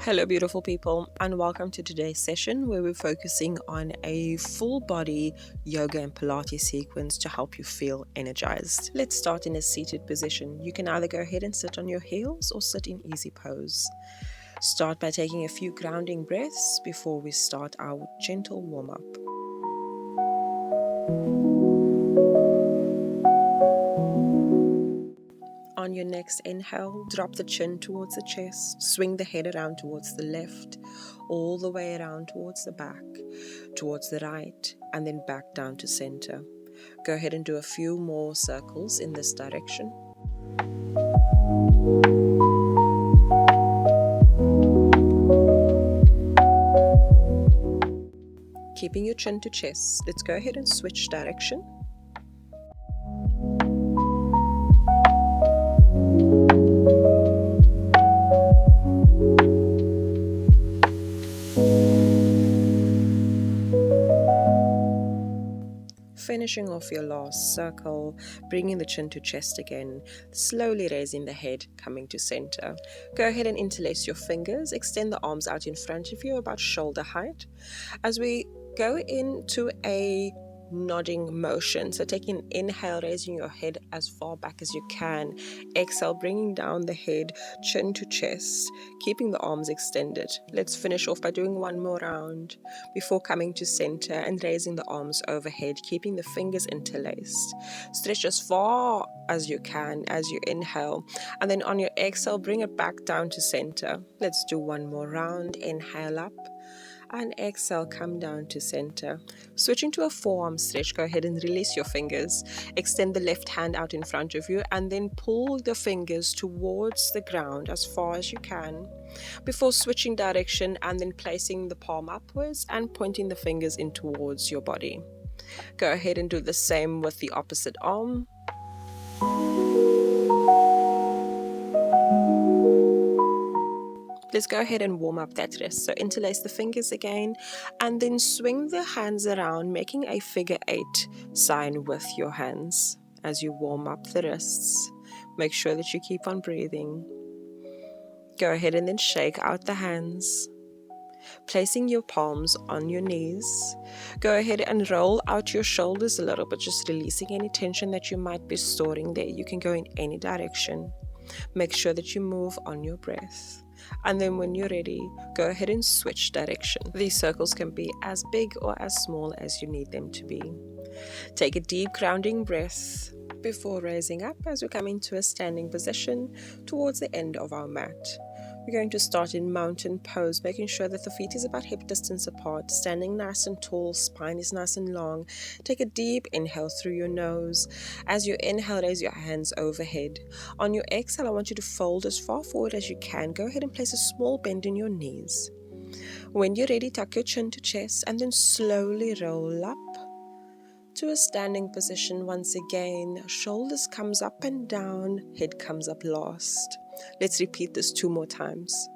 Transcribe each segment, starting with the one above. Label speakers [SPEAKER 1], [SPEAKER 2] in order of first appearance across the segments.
[SPEAKER 1] Hello, beautiful people, and welcome to today's session where we're focusing on a full body yoga and Pilates sequence to help you feel energized. Let's start in a seated position. You can either go ahead and sit on your heels or sit in easy pose. Start by taking a few grounding breaths before we start our gentle warm-up. On your next inhale, drop the chin towards the chest, swing the head around towards the left, all the way around towards the back, towards the right, and then back down to center. Go ahead and do a few more circles in this direction. Keeping your chin to chest, let's go ahead and switch direction. Finishing off your last circle, bringing the chin to chest again, slowly raising the head, coming to center. Go ahead and interlace your fingers, extend the arms out in front of you about shoulder height. As we go into a nodding motion, so taking an inhale, raising your head as far back as you can. Exhale, bringing down the head, chin to chest, keeping the arms extended. Let's finish off by doing one more round before coming to center and raising the arms overhead, keeping the fingers interlaced. Stretch as far as you can as you inhale, and then on your exhale, bring it back down to center. Let's do one more round. Inhale up, and exhale, come down to center. Switching to a forearm stretch, go ahead and release your fingers. Extend the left hand out in front of you and then pull the fingers towards the ground as far as you can before switching direction and then placing the palm upwards and pointing the fingers in towards your body. Go ahead and do the same with the opposite arm. Let's go ahead and warm up that wrist. So interlace the fingers again and then swing the hands around, making a figure 8 sign with your hands as you warm up the wrists. Make sure that you keep on breathing. Go ahead and then shake out the hands, placing your palms on your knees. Go ahead and roll out your shoulders a little bit, just releasing any tension that you might be storing there. You can go in any direction. Make sure that you move on your breath. And then when you're ready, go ahead and switch direction. These circles can be as big or as small as you need them to be. Take a deep grounding breath before raising up as we come into a standing position towards the end of our mat. We're going to start in mountain pose, making sure that the feet is about hip distance apart, standing nice and tall, spine is nice and long. Take a deep inhale through your nose. As you inhale, raise your hands overhead. On your exhale, I want you to fold as far forward as you can. Go ahead and place a small bend in your knees. When you're ready, tuck your chin to chest and then slowly roll up to a standing position once again. Shoulders comes up and down, head comes up last. Let's repeat this 2 more times.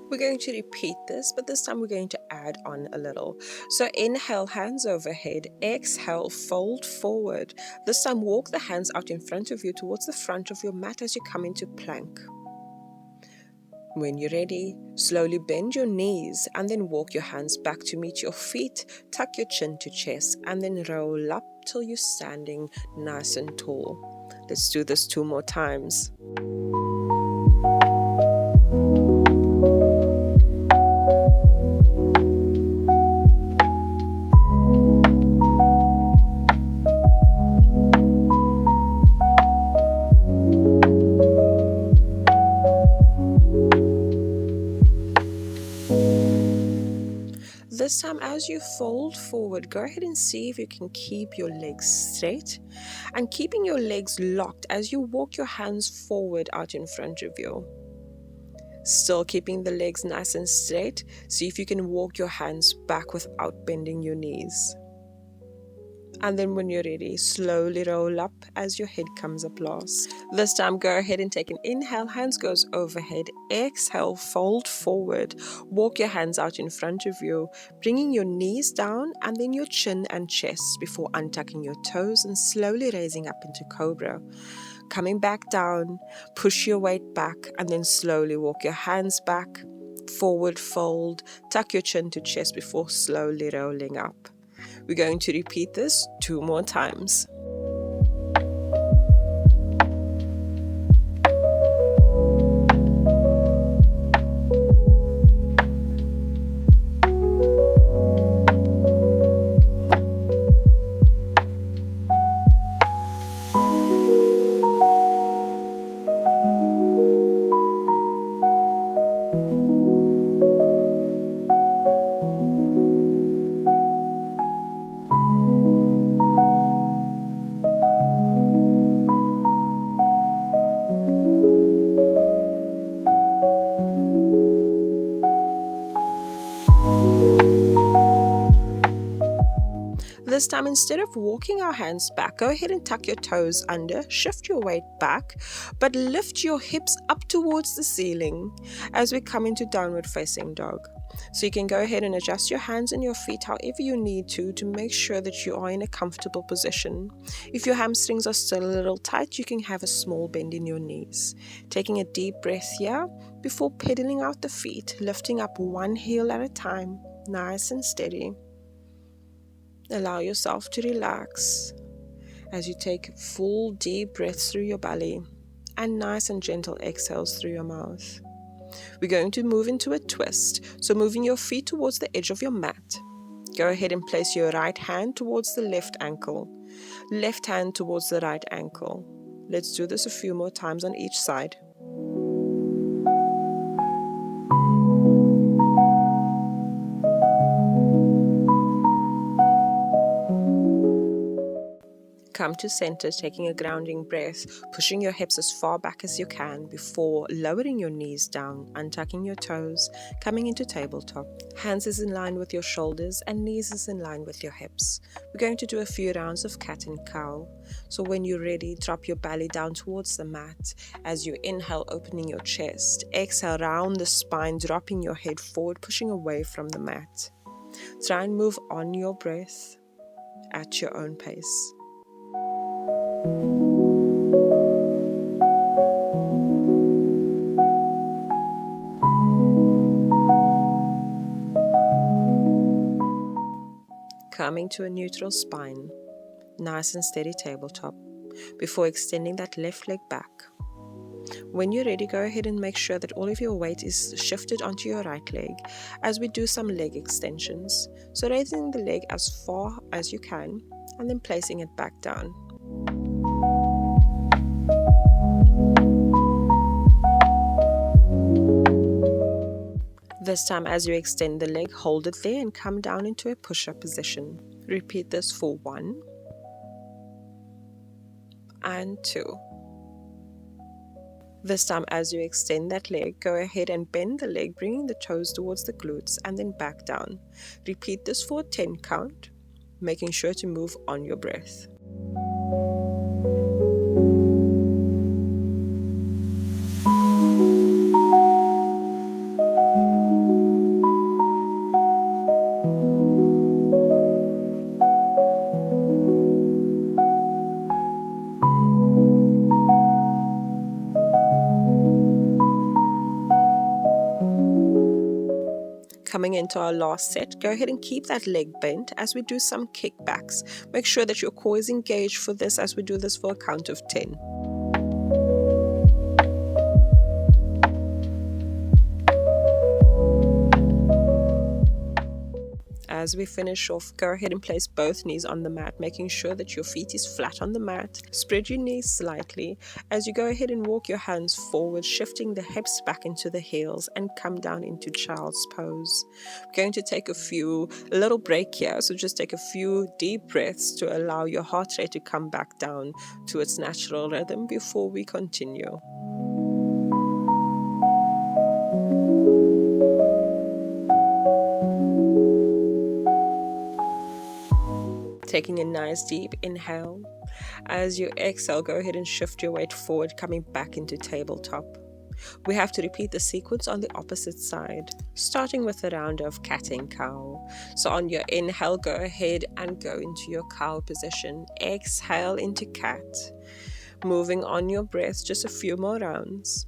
[SPEAKER 1] We're going to repeat this, but this time we're going to add on a little. So inhale, hands overhead. Exhale, fold forward. This time walk the hands out in front of you towards the front of your mat as you come into plank. When you're ready, slowly bend your knees and then walk your hands back to meet your feet. Tuck your chin to chest and then roll up till you're standing nice and tall. Let's do this 2 more times. This time, as you fold forward, go ahead and see if you can keep your legs straight and keeping your legs locked as you walk your hands forward out in front of you. Still keeping the legs nice and straight. See if you can walk your hands back without bending your knees. And then when you're ready, slowly roll up as your head comes up last. This time, go ahead and take an inhale, hands goes overhead. Exhale, fold forward. Walk your hands out in front of you, bringing your knees down and then your chin and chest before untucking your toes and slowly raising up into cobra. Coming back down, push your weight back and then slowly walk your hands back, forward fold, tuck your chin to chest before slowly rolling up. We're going to repeat this 2 more times. This time, instead of walking our hands back, go ahead and tuck your toes under, shift your weight back, but lift your hips up towards the ceiling as we come into downward facing dog. So you can go ahead and adjust your hands and your feet however you need to make sure that you are in a comfortable position. If your hamstrings are still a little tight, you can have a small bend in your knees. Taking a deep breath here before pedaling out the feet, lifting up one heel at a time, nice and steady. Allow yourself to relax as you take full deep breaths through your belly and nice and gentle exhales through your mouth. We're going to move into a twist, so moving your feet towards the edge of your mat. Go ahead and place your right hand towards the left ankle, left hand towards the right ankle. Let's do this a few more times on each side. Come to center, taking a grounding breath, pushing your hips as far back as you can before lowering your knees down, untucking your toes, coming into tabletop. Hands is in line with your shoulders and knees is in line with your hips. We're going to do a few rounds of cat and cow. So when you're ready, drop your belly down towards the mat. As you inhale, opening your chest. Exhale, round the spine, dropping your head forward, pushing away from the mat. Try and move on your breath at your own pace. Coming to a neutral spine, nice and steady tabletop, before extending that left leg back. When you're ready, go ahead and make sure that all of your weight is shifted onto your right leg as we do some leg extensions. So raising the leg as far as you can and then placing it back down. This time, as you extend the leg, hold it there and come down into a push-up position. Repeat this for 1 and 2. This time, as you extend that leg, go ahead and bend the leg, bringing the toes towards the glutes and then back down. Repeat this for a 10 count, making sure to move on your breath. Coming into our last set, go ahead and keep that leg bent as we do some kickbacks. Make sure that your core is engaged for this as we do this for a count of 10. As we finish off, go ahead and place both knees on the mat, making sure that your feet is flat on the mat. Spread your knees slightly as you go ahead and walk your hands forward, shifting the hips back into the heels and come down into child's pose. We're going to take a little break here, so just take a few deep breaths to allow your heart rate to come back down to its natural rhythm before we continue. Taking a nice deep inhale. As you exhale, go ahead and shift your weight forward, coming back into tabletop. We have to repeat the sequence on the opposite side, starting with a round of cat and cow. So on your inhale, go ahead and go into your cow position. Exhale into cat. Moving on your breath, just a few more rounds.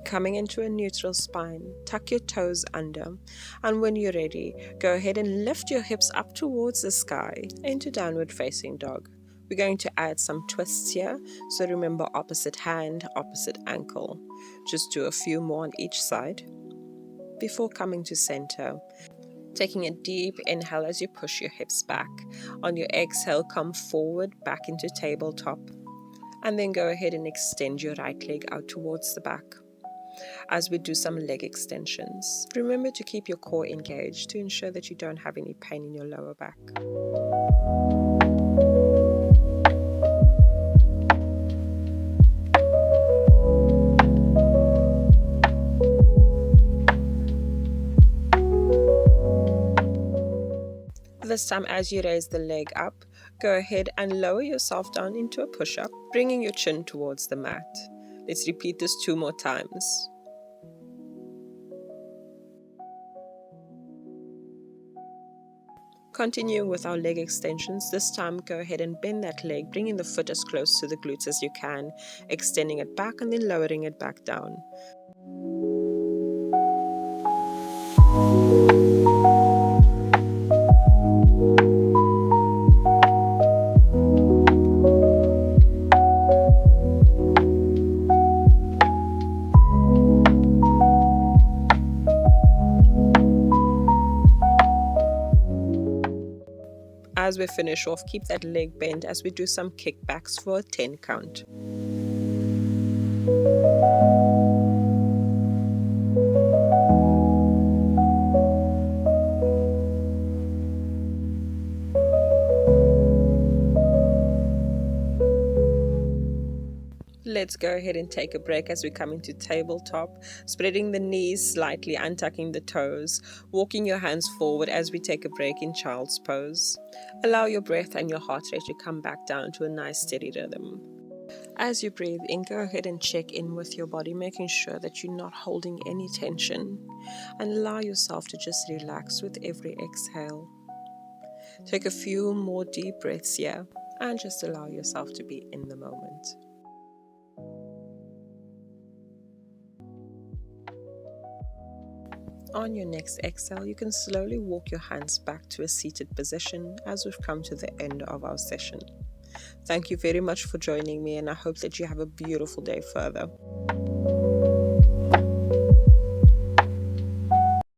[SPEAKER 1] Coming into a neutral spine, tuck your toes under, and when you're ready, go ahead and lift your hips up towards the sky into downward facing dog. We're going to add some twists here, so remember opposite hand, opposite ankle. Just do a few more on each side before coming to center. Taking a deep inhale as you push your hips back. On your exhale, come forward back into tabletop, and then go ahead and extend your right leg out towards the back. As we do some leg extensions, remember to keep your core engaged to ensure that you don't have any pain in your lower back. This time, as you raise the leg up, go ahead and lower yourself down into a push-up, bringing your chin towards the mat. Let's repeat this 2 more times. Continuing with our leg extensions, this time go ahead and bend that leg, bringing the foot as close to the glutes as you can, extending it back and then lowering it back down. As we finish off, keep that leg bent as we do some kickbacks for a 10 count. Let's go ahead and take a break as we come into tabletop, spreading the knees slightly, untucking the toes, walking your hands forward as we take a break in child's pose. Allow your breath and your heart rate to come back down to a nice steady rhythm. As you breathe in, go ahead and check in with your body, making sure that you're not holding any tension, and allow yourself to just relax with every exhale. Take a few more deep breaths here and just allow yourself to be in the moment. On your next exhale, you can slowly walk your hands back to a seated position as we've come to the end of our session. Thank you very much for joining me, and I hope that you have a beautiful day further.